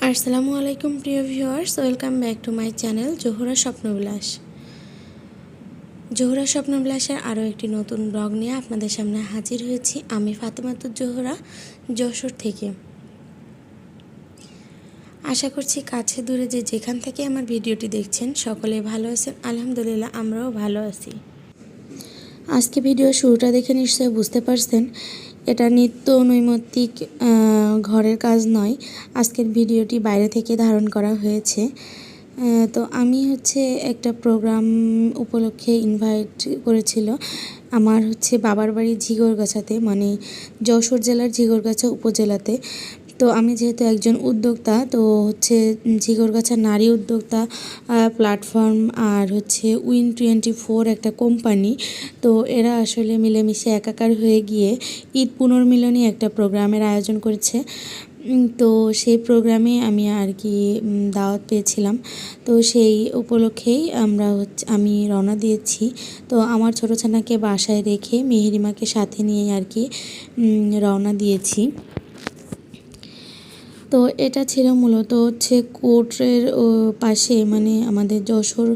আসসালামু আলাইকুম প্রিয় viewers, welcome back to my channel Zohra Swapnobilas. Zohra স্বপ্নবিলাসের আরও একটি নতুন ব্লগ নিয়ে আপনাদের সামনে হাজির হয়েছি আমি ফাতেমাতুজ জোহরা, যশোর থেকে। আশা করছি কাছে দূরে যেখান থেকে আমার ভিডিওটি দেখছেন সকলেই ভালো আছেন। আলহামদুলিল্লাহ, আমরাও ভালো আছি। আজকে ভিডিও শুরুটা দেখে নিশ্চয়ই বুঝতে পারছেন এটা নিত্য নৈমিত্তিক ঘরের কাজ নয়। আজকের ভিডিওটি বাইরে থেকে ধারণ করা হয়েছে। তো আমি একটা প্রোগ্রাম উপলক্ষে ইনভাইট করেছিল আমার বাবার বাড়ি ঝিগরগাছাতে, মানে যশোর জেলার ঝিগরগাছা উপজেলাতে। তো আমি যেহেতু একজন উদ্যোক্তা, তো ঝিগরগাছা নারী উদ্যোক্তা প্ল্যাটফর্ম আর উইন24 একটা কোম্পানি, তো এরা আসলে মিলেমিশে একাকার হয়ে গিয়ে ঈদ পুনর্মিলনী একটা প্রোগ্রামের আয়োজন করেছে। তো সেই প্রোগ্রামে আমি আর কি দাওয়াত পেয়েছিলাম। তো সেই উপলক্ষেই আমি রওনা দিয়েছি। তো আমার ছোটো ছানাকে বাসায় রেখে মেহেরিমাকে সাথে নিয়ে আর কি রওনা দিয়েছি। তো এটা ছিল মূলত কোর্টের পাশে, মানে আমাদের যশোর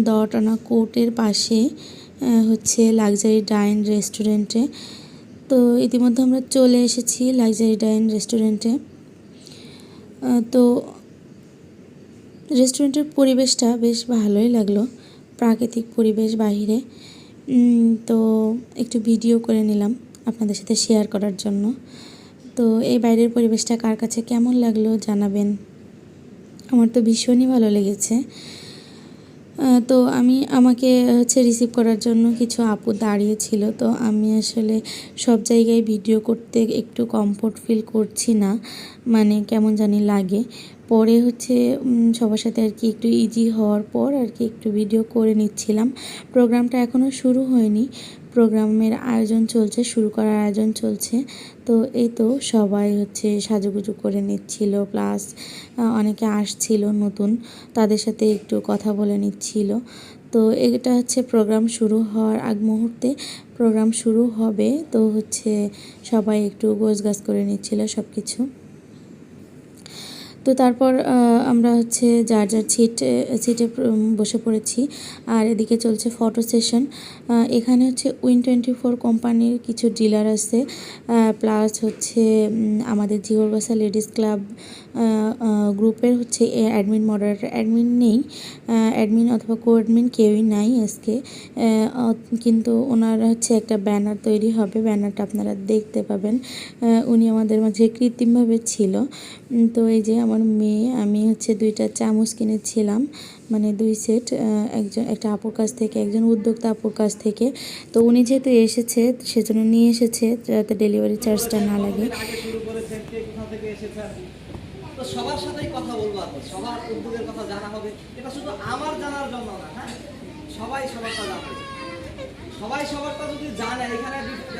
দটানা কোর্টের পাশে লাক্সারি ডাইন রেস্টুরেন্টে। তো ইতিমধ্যে আমরা চলে এসেছি লাক্সারি ডাইন রেস্টুরেন্টে। তো রেস্টুরেন্টের পরিবেশটা বেশ ভালোই লাগলো, প্রাকৃতিক পরিবেশ বাহিরে। তো একটু ভিডিও করে নিলাম আপনাদের সাথে শেয়ার করার জন্য। তো এই বাইরের পরিবেশটা কার কাছে কেমন লাগলো জানাবেন। আমার তো ভীষণই ভালো লেগেছে। তো আমাকে রিসিভ করার জন্য কিছু আপু দাঁড়িয়েছিল। তো আমি আসলে সব জায়গায় ভিডিও করতে একটু কমফোর্ট ফিল করছি না, মানে কেমন জানি লাগে। পরে সবার সাথে আর কি একটু ইজি হওয়ার পর আর কি একটু ভিডিও করে নিচ্ছিলাম। প্রোগ্রামটা এখনও শুরু হয়নি, প্রোগ্রামের আয়োজন চলছে, শুরু করার আয়োজন চলছে। তো এই তো সবাই সাজুগুজু করে নিচ্ছিল, প্লাস অনেকে আসছিল নতুন, তাদের সাথে একটু কথা বলে নিচ্ছিল। তো এটা প্রোগ্রাম শুরু হওয়ার আগ মুহূর্তে প্রোগ্রাম শুরু হবে, তো সবাই একটু গোছগাছ করে নিচ্ছিল সব কিছু। তো তারপর আমরা যার যার সিটে বসে পড়েছি। আর এদিকে চলছে ফটো সেশন। এখানে উইন24 কোম্পানির কিছু ডিলার আছে, প্লাস আমাদের ঝিগরগাছা লেডিস ক্লাব গ্রুপের অ্যাডমিন মডারেটর, অ্যাডমিন নেই, অ্যাডমিন অথবা কোঅ্যাডমিন কেউই নাই আজকে। কিন্তু ওনার একটা ব্যানার তৈরি হবে, ব্যানারটা আপনারা দেখতে পাবেন। উনি আমাদের মাঝে কৃত্রিমভাবে ছিল। তো এই যে আমার মেয়ে, আমি 2টা চামচ কিনেছিলাম, মানে 2 সেট, একটা আপুর কাছ থেকে, একজন উদ্যোক্তা আপুর কাছ থেকে। তো উনি যেহেতু এসেছে সেজন্য নিয়ে এসেছে, যাতে ডেলিভারি চার্জটা না লাগে। তো সবার সাথেই কথা বলবো, সবার উদ্যোগের কথা জানা হবে। এটা শুধু আমার জানার জন্য না, হ্যাঁ, সবাই সবারটা জানবে। সবাই সবারটা যদি জানে, এখানে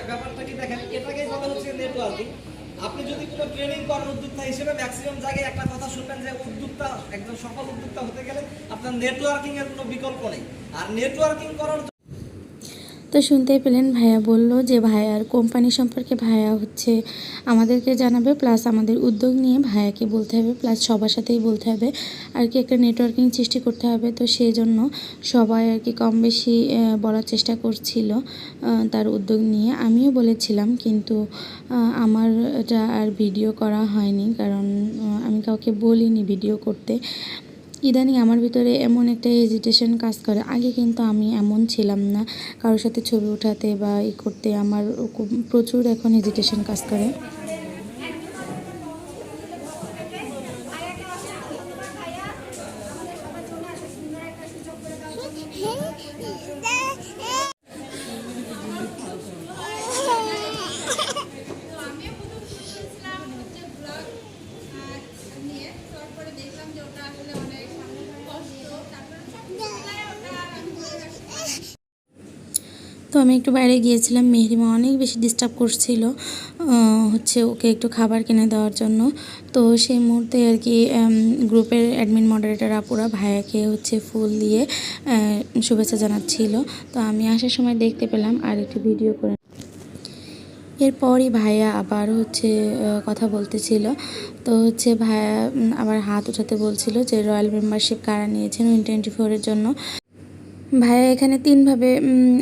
ব্যাপারটা কি দেখেন, এটাকেই বলা হচ্ছে নেটওয়ার্কিং। আপনি যদি কোনো ট্রেনিং করেন উদ্যোক্তা হিসেবে, ম্যাক্সিমাম জায়গায় একটা কথা শুনবেন যে উদ্যোক্তা, একজন সফল উদ্যোক্তা হতে গেলে আপনার নেটওয়ার্কিং এর কোনো বিকল্প নেই। আর নেটওয়ার্কিং করার তো শুনতেই পেলেন, ভাইয়া বলল যে ভাইয়ার কোম্পানি সম্পর্কে ভাইয়া আমাদেরকে জানাবে, প্লাস আমাদের উদ্যোগ নিয়ে ভাইয়াকে বলতে হবে, প্লাস সবার সাথেই বলতে হবে আর কি, একটা নেটওয়ার্কিং সৃষ্টি করতে হবে। তো সেই জন্য সবাই আর কি কম বেশি বলার চেষ্টা করছিল তার উদ্যোগ নিয়ে। আমিও বলেছিলাম, কিন্তু আমার এটা আর ভিডিও করা হয়নি, কারণ আমি কাউকে বলিনি ভিডিও করতে। ইদানিং আমার ভিতরে এমন একটা হেজিটেশন কাজ করে, আগে কিন্তু আমি এমন ছিলাম না, কারোর সাথে ছবি উঠাতে বা করতে আমার প্রচুর এখন হেজিটেশন কাজ করে। তো আমি একটু বাইরে গিয়েছিলাম, মেহরিমা অনেক বেশি ডিস্টার্ব করছিল, ওকে একটু খাবার কিনে দেওয়ার জন্য। তো সেই মুহূর্তে আর কি গ্রুপের অ্যাডমিন মডারেটর আপুরা ভাইয়াকে ফুল দিয়ে শুভেচ্ছা জানাচ্ছিল। তো আমি আসার সময় দেখতে পেলাম, আর একটু ভিডিও করে। এরপরই ভাইয়া আবার হচ্ছে কথা বলতেছিল। তো হচ্ছে ভাইয়া আবার হাত উঠাতে বলছিল যে রয়্যাল মেম্বারশিপ কারা নিয়েছেন উইন24-এর জন্য। ভাইয়া এখানে 3ভাবে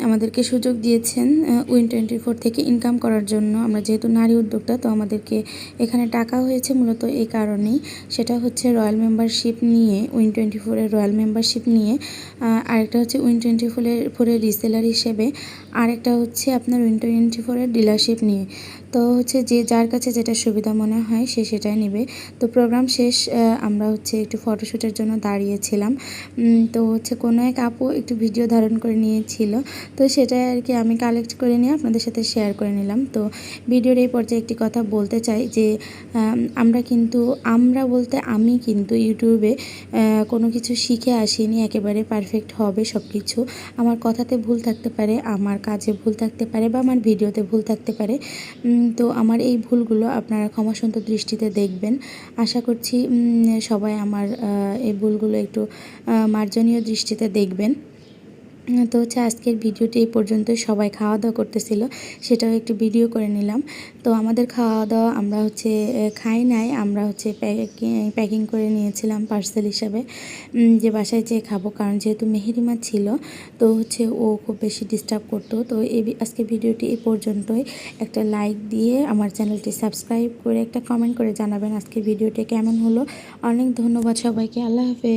আমাদেরকে সুযোগ দিয়েছেন উইন24 থেকে ইনকাম করার জন্য। আমরা যেহেতু নারী উদ্যোক্তা, তো আমাদেরকে এখানে টাকা হয়েছে মূলত এই কারণেই। সেটা হচ্ছে রয়্যাল মেম্বারশিপ নিয়ে, উইন24-এর রয়্যাল মেম্বারশিপ নিয়ে, আরেকটা হচ্ছে উইন24-এর রিসেলার হিসেবে, আরেকটা হচ্ছে আপনার উইন24-এর ডিলারশিপ নিয়ে। তো হচ্ছে যে যার কাছে যেটা সুবিধা মনে হয় সে সেটাই নেবে। তো প্রোগ্রাম শেষ, আমরা হচ্ছে একটু ফটোশ্যুটের জন্য দাঁড়িয়েছিলাম। তো হচ্ছে কোনো এক আপু একটু ভিডিও ধারণ করে নিয়েছিল, তো সেটাই আর কি আমি কালেক্ট করে নিয়ে আপনাদের সাথে শেয়ার করে নিলাম। তো ভিডিওর এই পর্যায়ে একটি কথা বলতে চাই যে আমরা বলতে আমি কিন্তু ইউটিউবে কোনো কিছু শিখে আসিনি, একেবারে পারফেক্ট হবে সব কিছু। আমার কথাতে ভুল থাকতে পারে, আমার কাজে ভুল থাকতে পারে, বা আমার ভিডিওতে ভুল থাকতে পারে। তো আমার এই ভুলগুলো আপনারা ক্ষমাসুন্দর দৃষ্টিতে দেখবেন। আশা করছি সবাই আমার এই ভুলগুলো একটু মার্জনীয় দৃষ্টিতে দেখবেন। তো হচ্ছে আজকের ভিডিওটি এই পর্যন্তই। সবাই খাওয়া দাওয়া করতেছিল, সেটাও একটু ভিডিও করে নিলাম। তো আমাদের খাওয়া দাওয়া আমরা হচ্ছে খাই নাই, আমরা হচ্ছে প্যাকিং করে নিয়েছিলাম পার্সেল হিসাবে, যে বাসায় যেয়ে খাবো। কারণ যেহেতু মেহেরিমা ছিল, তো হচ্ছে ও খুব বেশি ডিস্টার্ব করতো। তো আজকের ভিডিওটি এই পর্যন্তই। একটা লাইক দিয়ে আমার চ্যানেলটি সাবস্ক্রাইব করে একটা কমেন্ট করে জানাবেন আজকের ভিডিওটি কেমন হলো। অনেক ধন্যবাদ সবাইকে। আল্লাহ হাফেজ।